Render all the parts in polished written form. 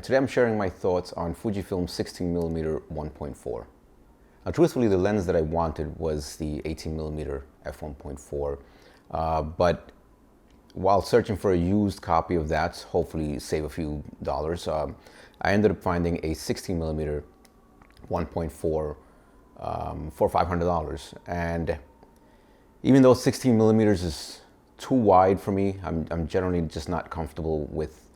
Today I'm sharing my thoughts on Fujifilm 16mm 1.4. Now truthfully, the lens that I wanted was the 18mm f1.4, but while searching for a used copy of that, hopefully save a few dollars, I ended up finding a 16mm 1.4 for $500. And even though 16mm is too wide for me, I'm generally just not comfortable with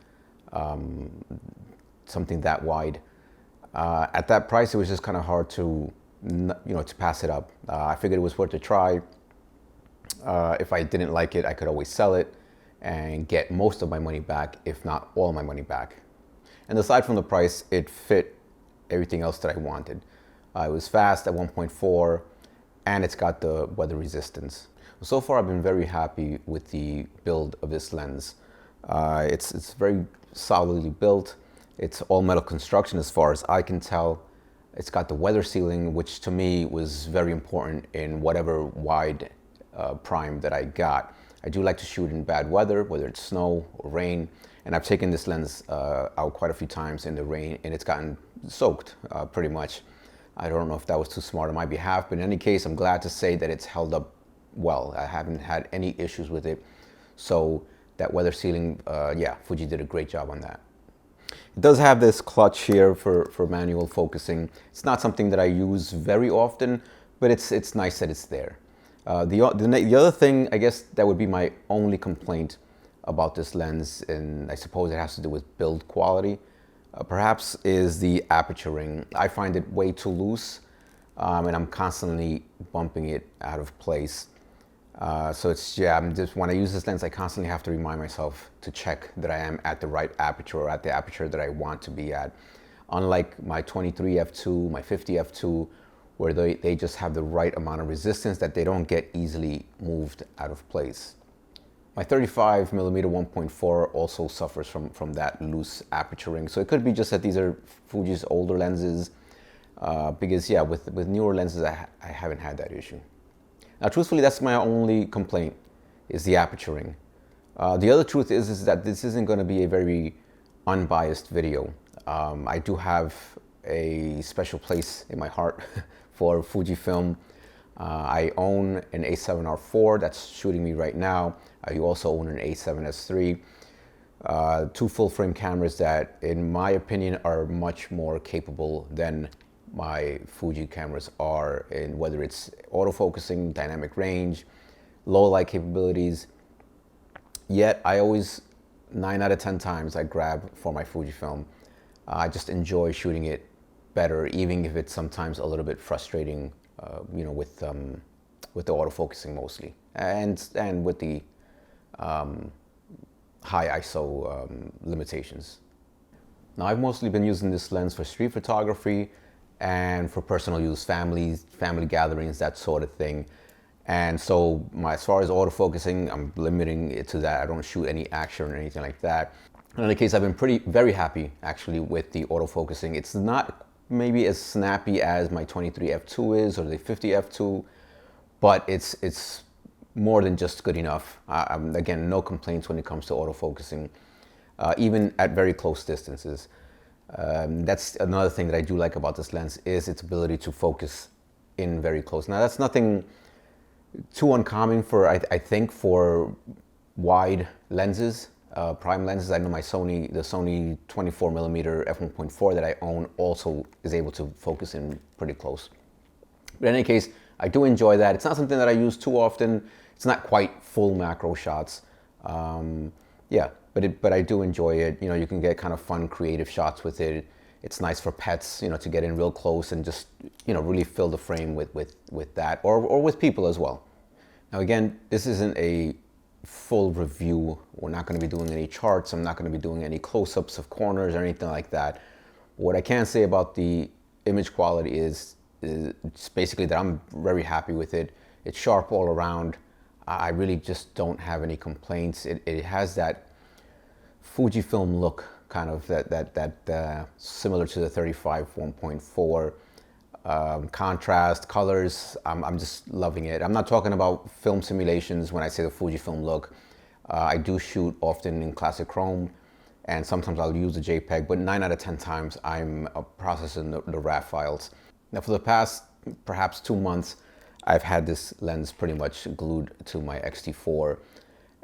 something that wide. At that price, it was just kind of hard to, to pass it up. I figured it was worth a try. If I didn't like it, I could always sell it and get most of my money back, if not all my money back. And aside from the price, it fit everything else that I wanted. It was fast at 1.4, and it's got the weather resistance. So far, I've been very happy with the build of this lens. It's very solidly built. It's all metal construction as far as I can tell. It's got the weather sealing, which to me was very important in whatever wide prime that I got. I do like to shoot in bad weather, whether it's snow or rain, and I've taken this lens out quite a few times in the rain, and it's gotten soaked pretty much. I don't know if that was too smart on my behalf, but in any case, I'm glad to say that it's held up well. I haven't had any issues with it. So that weather sealing, yeah, Fuji did a great job on that. It does have this clutch here for manual focusing. It's not something that I use very often, but it's nice that it's there. The other thing, I guess, that would be my only complaint about this lens, and I suppose it has to do with build quality, perhaps, is the aperturing. I find it way too loose, and I'm constantly bumping it out of place. So it's, yeah, when I use this lens, I constantly have to remind myself to check that I am at the right aperture, or at the aperture that I want to be at. Unlike my 23 f2, my 50 f2, where they just have the right amount of resistance that they don't get easily moved out of place. My 35mm 1.4 also suffers from that loose aperturing. So it could be just that these are Fuji's older lenses, because yeah, with newer lenses, I haven't had that issue. Now, truthfully, that's my only complaint, is the aperturing. The other truth is that this isn't going to be a very unbiased video. I do have a special place in my heart for Fujifilm. I own an A7R4 that's shooting me right now. I also own an A7S3. Two full-frame cameras that, in my opinion, are much more capable than my Fuji cameras are, in whether it's autofocusing, dynamic range, low light capabilities. Yet I always, 9 out of 10 times, I grab for my Fujifilm. I just enjoy shooting it better, even if it's sometimes a little bit frustrating, with the autofocusing mostly, and with the high ISO limitations. Now, I've mostly been using this lens for street photography and for personal use, family gatherings, that sort of thing. And so as far as autofocusing, I'm limiting it to that. I don't shoot any action or anything like that. In any case, I've been very happy actually with the autofocusing. It's not maybe as snappy as my 23 f2 is, or the 50 f2, but it's more than just good enough. Again, no complaints when it comes to autofocusing, even at very close distances. That's another thing that I do like about this lens, is its ability to focus in very close. Now, that's nothing too uncommon for, I think, for wide lenses, prime lenses. I know the Sony 24mm f1.4 that I own also is able to focus in pretty close. But in any case, I do enjoy that. It's not something that I use too often. It's not quite full macro shots. Yeah, but I do enjoy it. You can get kind of fun, creative shots with it. It's nice for pets, to get in real close and just, really fill the frame with that, or with people as well. Now, again, this isn't a full review. We're not going to be doing any charts. I'm not going to be doing any close-ups of corners or anything like that. What I can say about the image quality is it's basically that I'm very happy with it. It's sharp all around. I really just don't have any complaints. It has that Fujifilm look, kind of that similar to the 35 1.4. Contrast, colors, I'm just loving it. I'm not talking about film simulations when I say the Fujifilm look. I do shoot often in classic chrome, and sometimes I'll use the JPEG, but 9 out of 10 times I'm processing the RAW files. Now for the past perhaps 2 months, I've had this lens pretty much glued to my X-T4,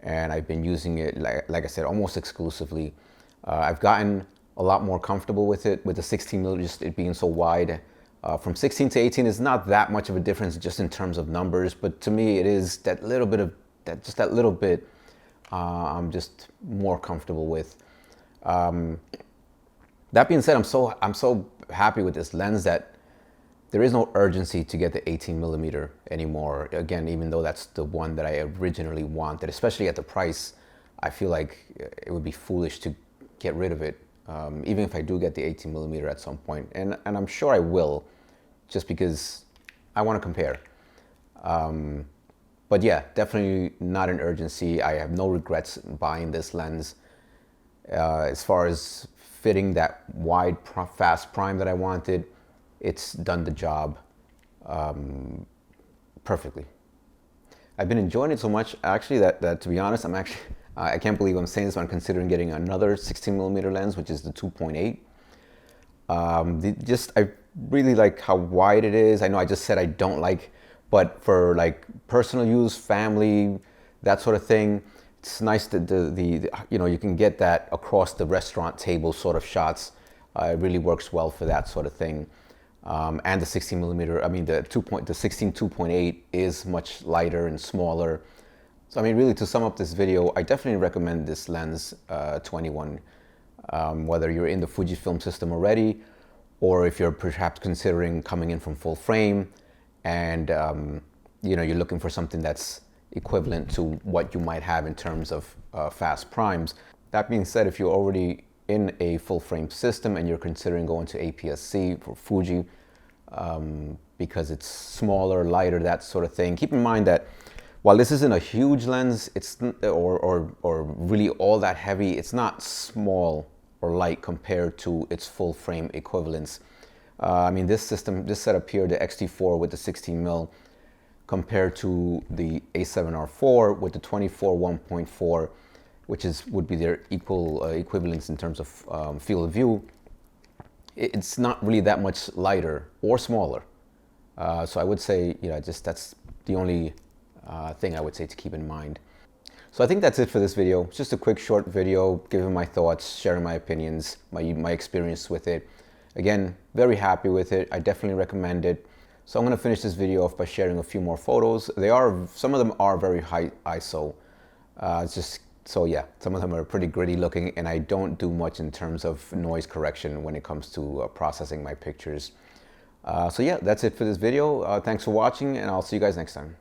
and I've been using it, like I said, almost exclusively. I've gotten a lot more comfortable with it, with the 16mm, just it being so wide. From 16 to 18 is not that much of a difference just in terms of numbers, but to me it is that little bit of, that little bit I'm just more comfortable with. That being said, I'm so happy with this lens that there is no urgency to get the 18mm anymore. Again, even though that's the one that I originally wanted, especially at the price, I feel like it would be foolish to get rid of it, even if I do get the 18mm at some point. And I'm sure I will, just because I want to compare. But yeah, definitely not an urgency. I have no regrets buying this lens. As far as fitting that wide fast prime that I wanted, it's done the job perfectly. I've been enjoying it so much, actually, that to be honest, I can't believe I'm saying this, but I'm considering getting another 16mm lens, which is the 2.8. I really like how wide it is. I know I just said I don't like, but for like personal use, family, that sort of thing, it's nice that you can get that across the restaurant table sort of shots. It really works well for that sort of thing. And the 16mm, I mean the 16 2.8 is much lighter and smaller. So I mean, really, to sum up this video, I definitely recommend this lens to anyone, whether you're in the Fujifilm system already, or if you're perhaps considering coming in from full frame, and you're looking for something that's equivalent to what you might have in terms of fast primes. That being said, if you're already in a full frame system and you're considering going to APS-C for Fuji, because it's smaller, lighter, that sort of thing, keep in mind that while this isn't a huge lens, or really all that heavy, it's not small or light compared to its full frame equivalents. I mean, this setup here, the X-T4 with the 16mm, compared to the A7R4 with the 24 1.4, which would be their equivalents in terms of field of view, it's not really that much lighter or smaller. So I would say, that's the only thing I would say to keep in mind. So I think that's it for this video. It's just a quick short video, giving my thoughts, sharing my opinions, my experience with it. Again, very happy with it. I definitely recommend it. So I'm going to finish this video off by sharing a few more photos. Some of them are very high ISO. So yeah, some of them are pretty gritty looking, and I don't do much in terms of noise correction when it comes to processing my pictures. So yeah, that's it for this video. Thanks for watching, and I'll see you guys next time.